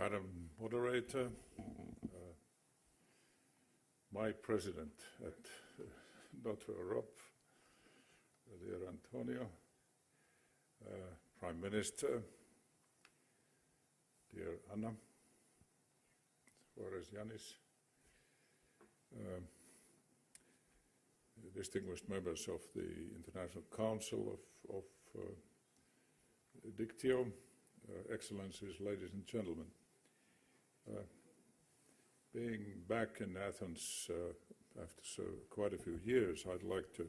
Madam Moderator, my president at Notre Europe, dear António, Prime Minister, dear Anna, Vores Yanis, distinguished members of the International Council of ΔΙΚΤΥΟΥ, Excellencies, ladies and gentlemen. Being back in Athens after quite a few years, I'd like to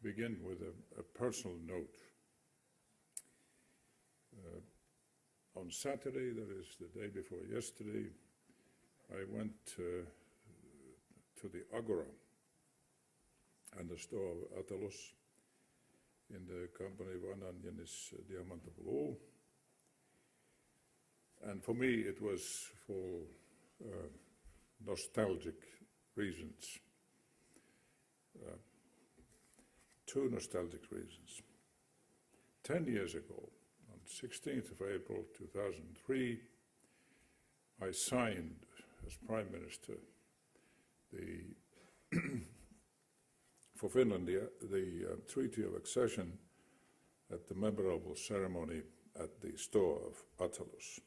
begin with a personal note. On Saturday, that is the day before yesterday, I went to the Agora and the store of Atelos in the company of Ananyanis Diamantopoulou. And for me, it was for nostalgic reasons. Two nostalgic reasons. 10 years ago, on 16th of April 2003, I signed as Prime Minister for Finlandia the Treaty of Accession at the memorable ceremony at the store of Atelos.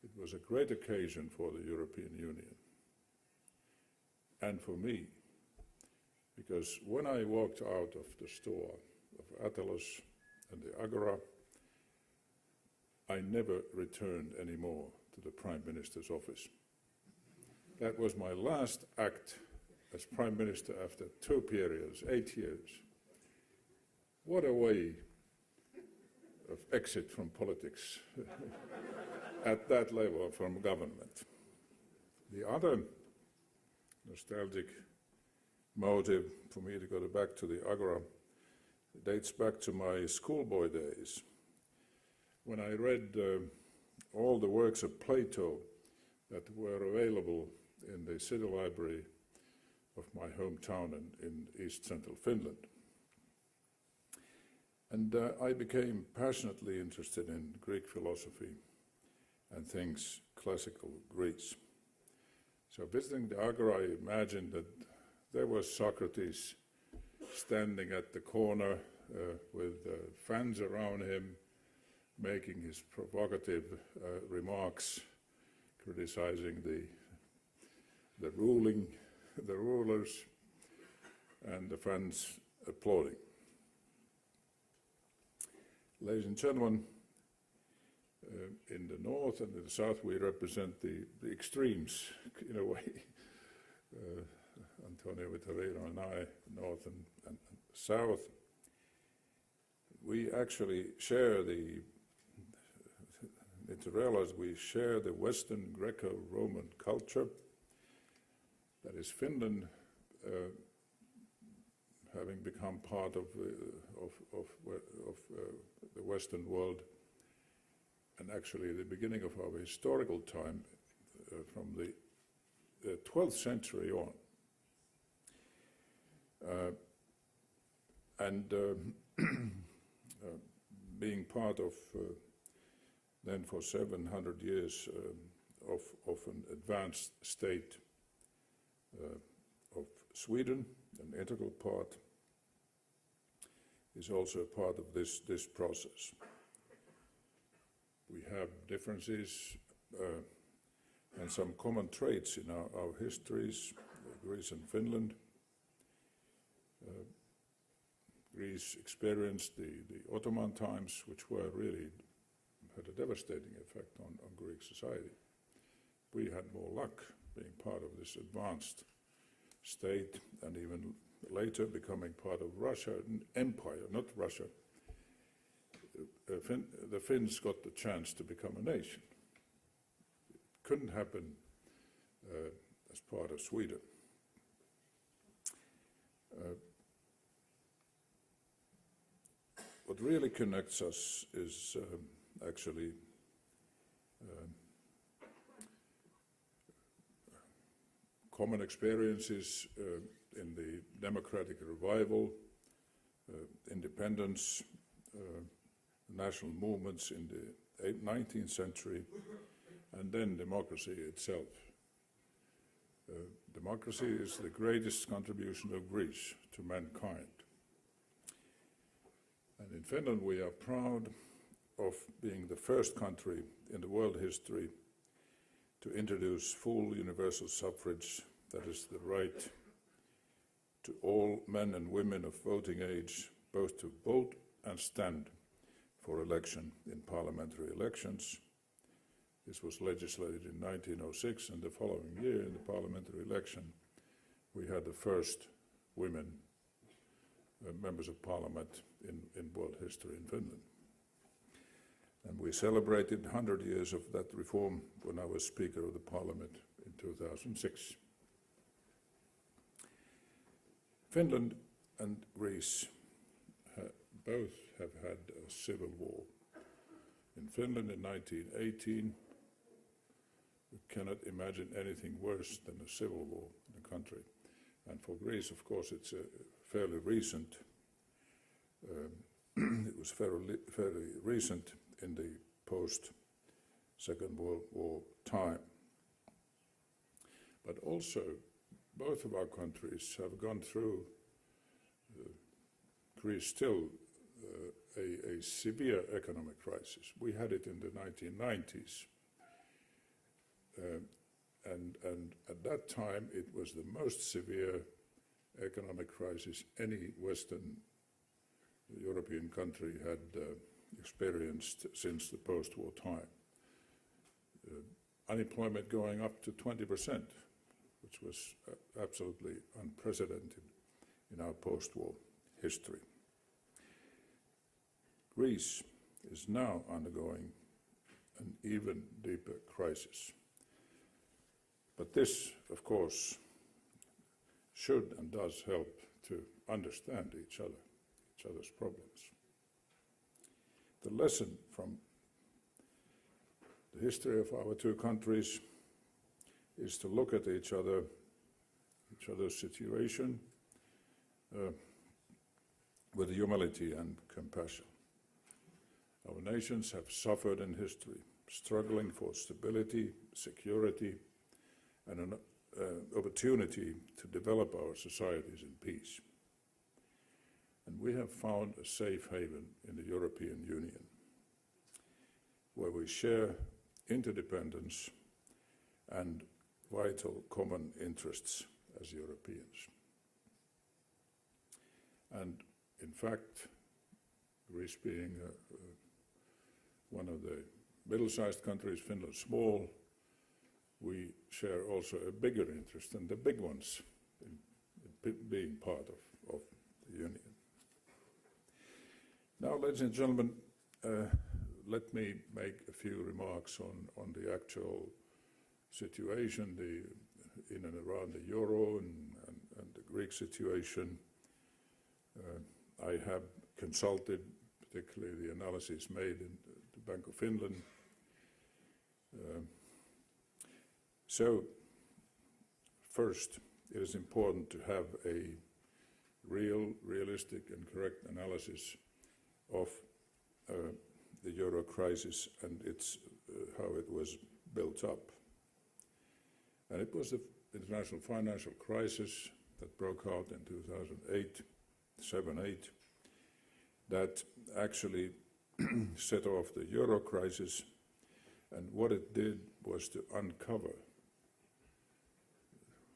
It was a great occasion for the European Union and for me, because when I walked out of the store of Atelos and the Agora, I never returned anymore to the Prime Minister's office. That was my last act as Prime Minister after 2 periods, 8 years. What a way of exit from politics at that level from government. The other nostalgic motive for me to go back to the Agora dates back to my schoolboy days, when I read all the works of Plato that were available in the city library of my hometown in East Central Finland. And I became passionately interested in Greek philosophy and things classical Greece. So visiting the Agora, I imagined that there was Socrates standing at the corner with fans around him, making his provocative remarks, criticizing the rulers, and the fans applauding. Ladies and gentlemen, in the north and in the south, we represent the extremes, in a way. António Vitorino and I, north and south, we actually share to realize we share the Western Greco-Roman culture. That is Finland, having become part of the Western world, and actually the beginning of our historical time from the 12th century on. Being part of, then for 700 years, of an advanced state of Sweden, an integral part, is also a part of this process. We have differences and some common traits in our histories, Greece and Finland. Greece experienced the Ottoman times, which were really had a devastating effect on Greek society. We had more luck being part of this advanced state, and even later becoming part of Russia, an empire, not Russia. The Finns got the chance to become a nation. It couldn't happen as part of Sweden. What really connects us is actually common experiences in the democratic revival, independence, national movements in the 19th century, and then democracy itself. Democracy is the greatest contribution of Greece to mankind. And in Finland we are proud of being the first country in the world history to introduce full universal suffrage, that is the right to all men and women of voting age, both to vote and stand for election in parliamentary elections. This was legislated in 1906, and the following year in the parliamentary election we had the first women members of parliament in world history in Finland. And we celebrated 100 years of that reform when I was Speaker of the Parliament in 2006. Finland and Greece both have had a civil war. In Finland in 1918, we cannot imagine anything worse than a civil war in the country. And for Greece, of course, it's a fairly recent, it was fairly recent in the post-Second World War time. But also, both of our countries have gone through, Greece still, a severe economic crisis. We had it in the 1990s. And at that time, it was the most severe economic crisis any Western European country had experienced since the post-war time. Unemployment going up to 20%, which was absolutely unprecedented in our post-war history. Greece is now undergoing an even deeper crisis. But this, of course, should and does help to understand each other's problems. The lesson from the history of our two countries is to look at each other's situation with humility and compassion. Our nations have suffered in history, struggling for stability, security, and an opportunity to develop our societies in peace. And we have found a safe haven in the European Union, where we share interdependence and vital common interests as Europeans. And in fact, Greece being one of the middle-sized countries, Finland small, we share also a bigger interest than the big ones in being part of the Union. Now, ladies and gentlemen, let me make a few remarks on the actual situation in and around the euro and the Greek situation. I have consulted particularly the analysis made in the Bank of Finland. So, first, it is important to have a realistic and correct analysis of the euro crisis and how it was built up. And it was the international financial crisis that broke out in 2008, 7-8, that actually set off the euro crisis. And what it did was to uncover,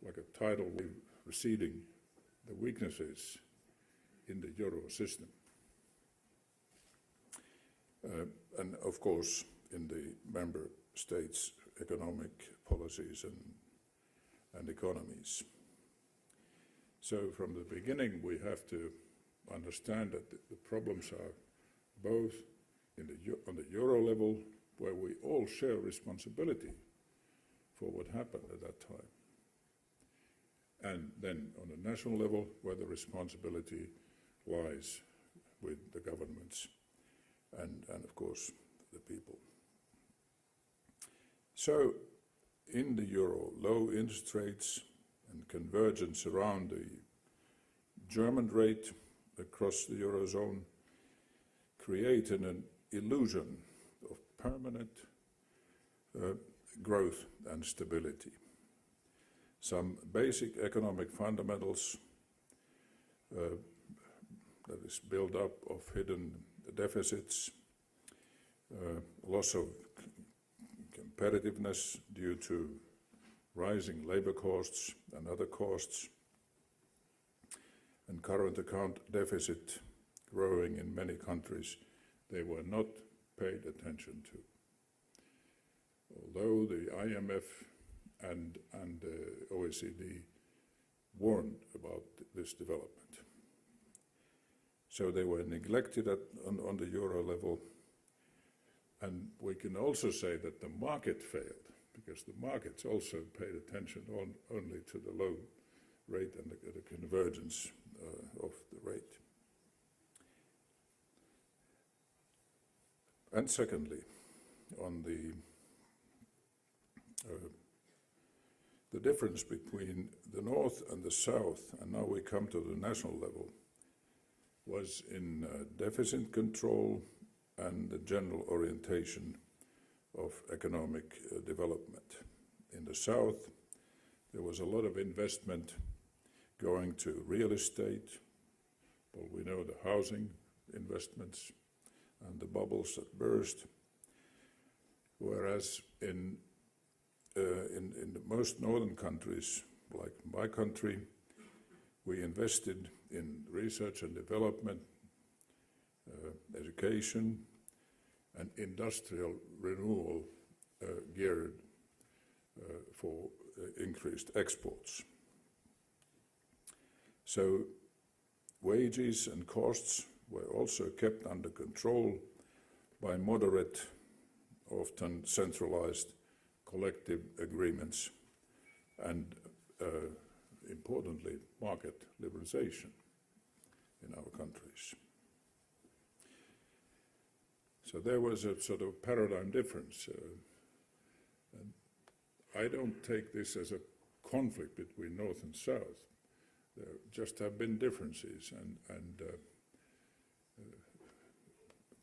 like a tidal wave receding, the weaknesses in the euro system. And of course, in the member states' economic policies and economies. So from the beginning, we have to understand that the problems are both on the euro level, where we all share responsibility for what happened at that time, and then on the national level, where the responsibility lies with the governments and of course the people. So in the euro, low interest rates and convergence around the German rate across the eurozone created an illusion of permanent growth and stability. Some basic economic fundamentals, that is build up of hidden deficits, loss of competitiveness due to rising labor costs and other costs, and current account deficit growing in many countries, they were not paid attention to. Although the IMF and OECD warned about this development. So they were neglected on the euro level, and we can also say that the market failed, because the markets also paid attention only to the low rate and the convergence of the rate. And secondly, on the difference between the North and the South, and now we come to the national level, was in deficit control and the general orientation of economic development. In the South, there was a lot of investment going to real estate. Well, we know the housing investments and the bubbles that burst, whereas in the most northern countries, like my country, we invested in research and development, education, and industrial renewal geared for increased exports. So wages and costs were also kept under control by moderate, often centralized collective agreements and, importantly, market liberalization in our countries. So there was a sort of paradigm difference. And I don't take this as a conflict between North and South. There just have been differences, and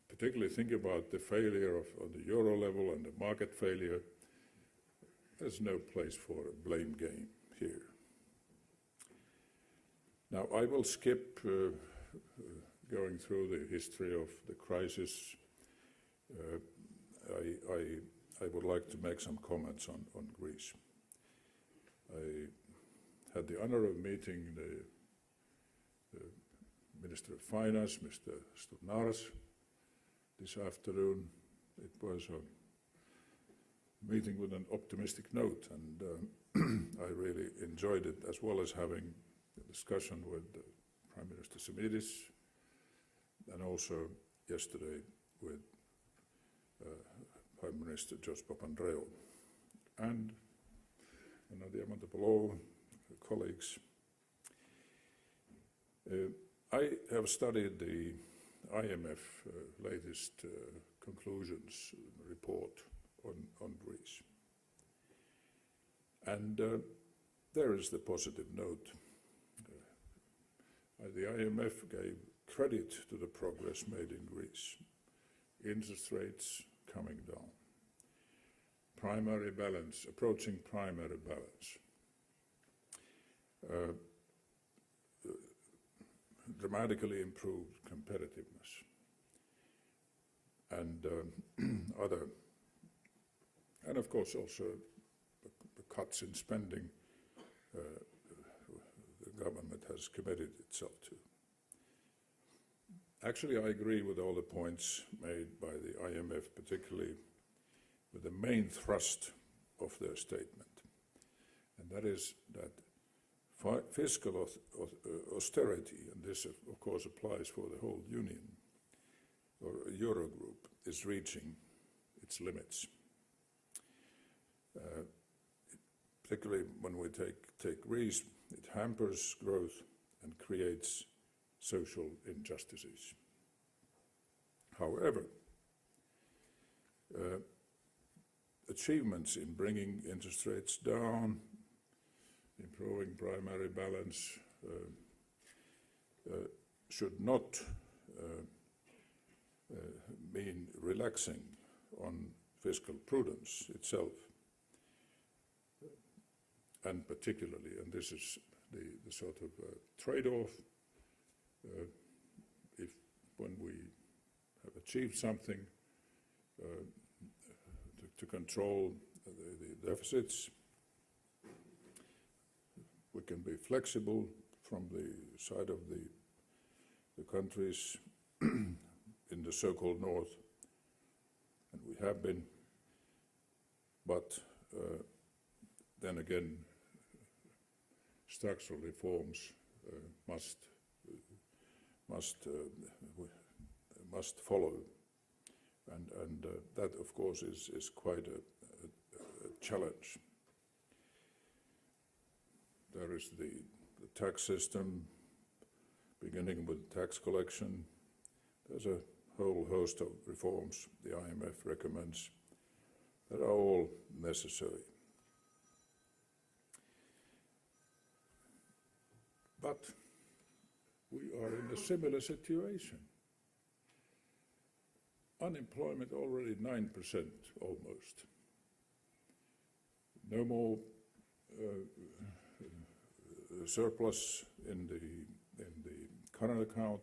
particularly think about the failure on the euro level and the market failure. There's no place for a blame game here. Now, I will skip going through the history of the crisis. I would like to make some comments on Greece. I had the honor of meeting the Minister of Finance, Mr. Stournaras, this afternoon. It was a meeting with an optimistic note, and I really enjoyed it, as well as having a discussion with Prime Minister Simitis, and also yesterday with Prime Minister George Papandreou, and Nadia Montepolo, colleagues. I have studied the IMF latest conclusions report on Greece. And there is the positive note. The IMF gave credit to the progress made in Greece. Interest rates coming down. Primary balance, approaching primary balance. Dramatically improved competitiveness. And other, and of course also the cuts in spending the government has committed itself to. Actually, I agree with all the points made by the IMF, particularly with the main thrust of their statement, and that is that fiscal austerity, and this of course applies for the whole Union, or Eurogroup, is reaching its limits. Particularly when we take Greece, it hampers growth and creates social injustices. However, achievements in bringing interest rates down, improving primary balance, should not mean relaxing on fiscal prudence itself, and particularly, and this is the sort of trade-off, if when we have achieved something to control the deficits, we can be flexible from the side of the countries in the so-called North, and we have been, but then again, structural reforms must follow, and that, of course, is quite a challenge. There is the tax system, beginning with tax collection. There's a whole host of reforms the IMF recommends that are all necessary. But we are in a similar situation. Unemployment already 9% almost. No more surplus in the current account,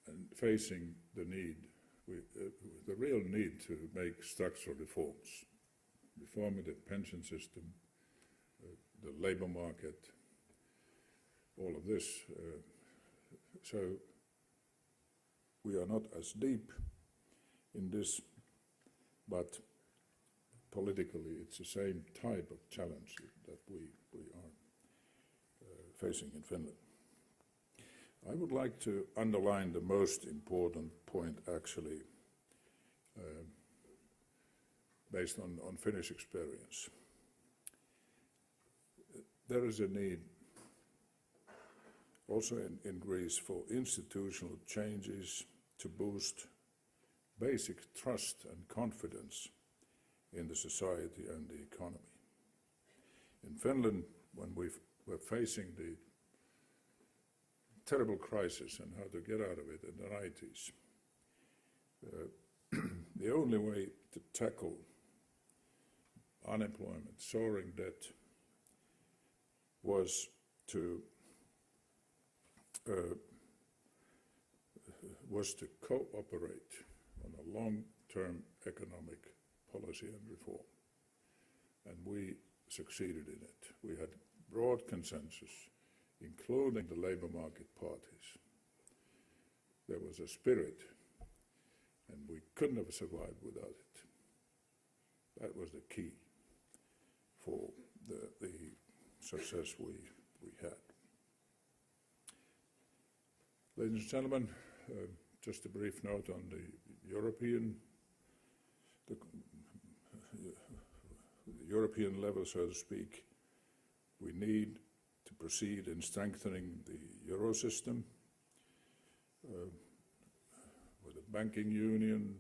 and facing the need, the real need to make structural reforms, reforming the pension system, the labor market, all of this. So we are not as deep in this, but politically it's the same type of challenge that we are facing in Finland. I would like to underline the most important point, actually, based on Finnish experience. There is a need also in Greece for institutional changes to boost basic trust and confidence in the society and the economy. In Finland, when we were facing the terrible crisis and how to get out of it in the 90s, the only way to tackle unemployment, soaring debt, was to cooperate on a long-term economic policy and reform. And we succeeded in it. We had broad consensus, including the labor market parties. There was a spirit, and we couldn't have survived without it. That was the key for the success we had. Ladies and gentlemen, just a brief note on the European level, so to speak. We need to proceed in strengthening the euro system with a banking union.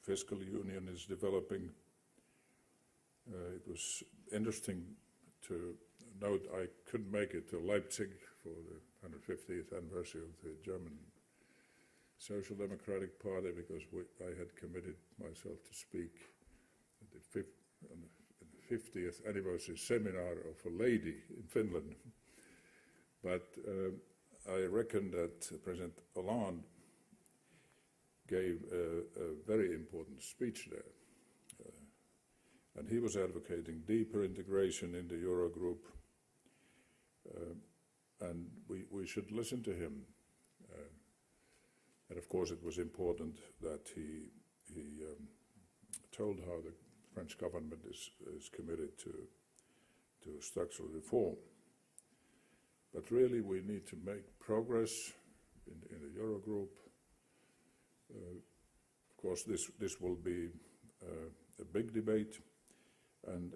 Fiscal union is developing. It was interesting to note I couldn't make it to Leipzig for the 150th anniversary of the German Social Democratic Party because I had committed myself to speak at the 50th anniversary seminar of a lady in Finland. But I reckon that President Hollande gave a very important speech there. And he was advocating deeper integration in the Eurogroup. And we should listen to him. And of course it was important that he told how the French government is committed to structural reform. But really we need to make progress in the Eurogroup. Of course this will be a big debate, and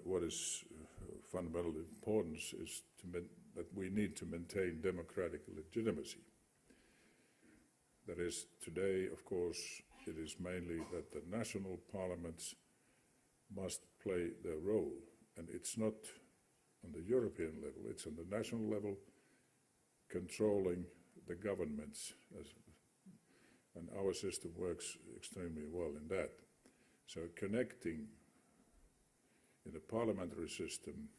what is fundamentally important is that we need to maintain democratic legitimacy. That is, today, of course, it is mainly that the national parliaments must play their role, and it's not on the European level, it's on the national level, controlling the governments and our system works extremely well in that. So connecting in the parliamentary system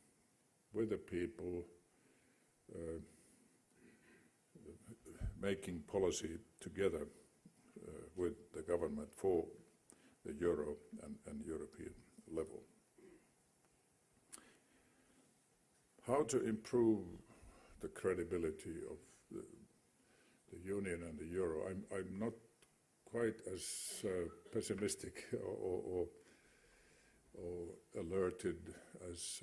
with the people, making policy together with the government for the Euro and European level. How to improve the credibility of the Union and the Euro? I'm not quite as pessimistic or alerted as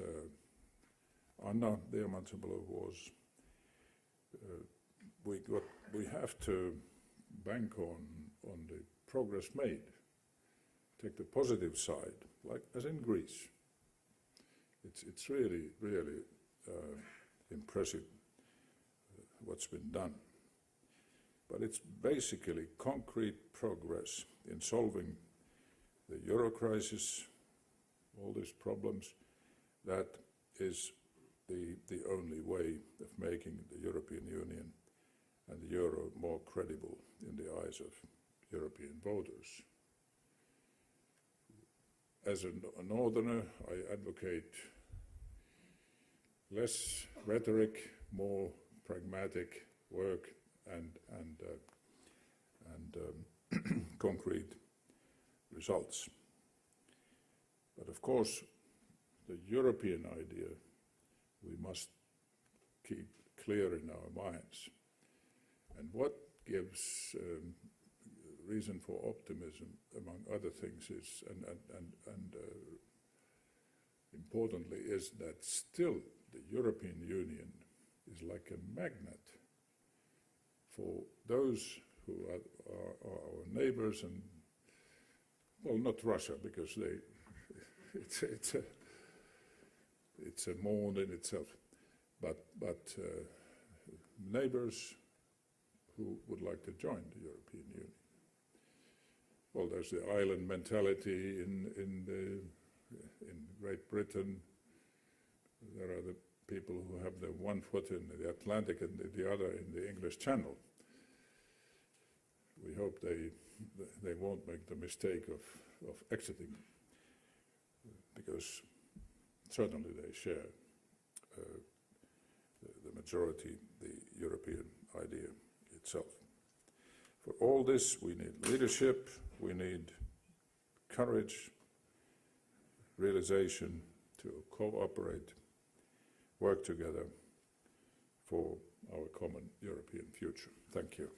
Anna Diamantopoulos was. We have to bank on the progress made. Take the positive side, like as in Greece. It's really impressive what's been done. But it's basically concrete progress in solving the Euro crisis, all these problems. That is the only way of making the European Union and the Euro more credible in the eyes of European voters. As a northerner, I advocate less rhetoric, more pragmatic work and concrete results. But of course, the European idea we must keep clear in our minds. And what gives reason for optimism, among other things, is and importantly, is that still the European Union is like a magnet for those who are our neighbors, and well, not Russia, because it's a mold in itself, but neighbors who would like to join the European Union. Well, there's the island mentality in Great Britain. There are the people who have the one foot in the Atlantic and the other in the English Channel. We hope they won't make the mistake of exiting, because certainly they share the majority, the European idea itself. For all this, we need leadership, we need courage, realization to cooperate, work together for our common European future. Thank you.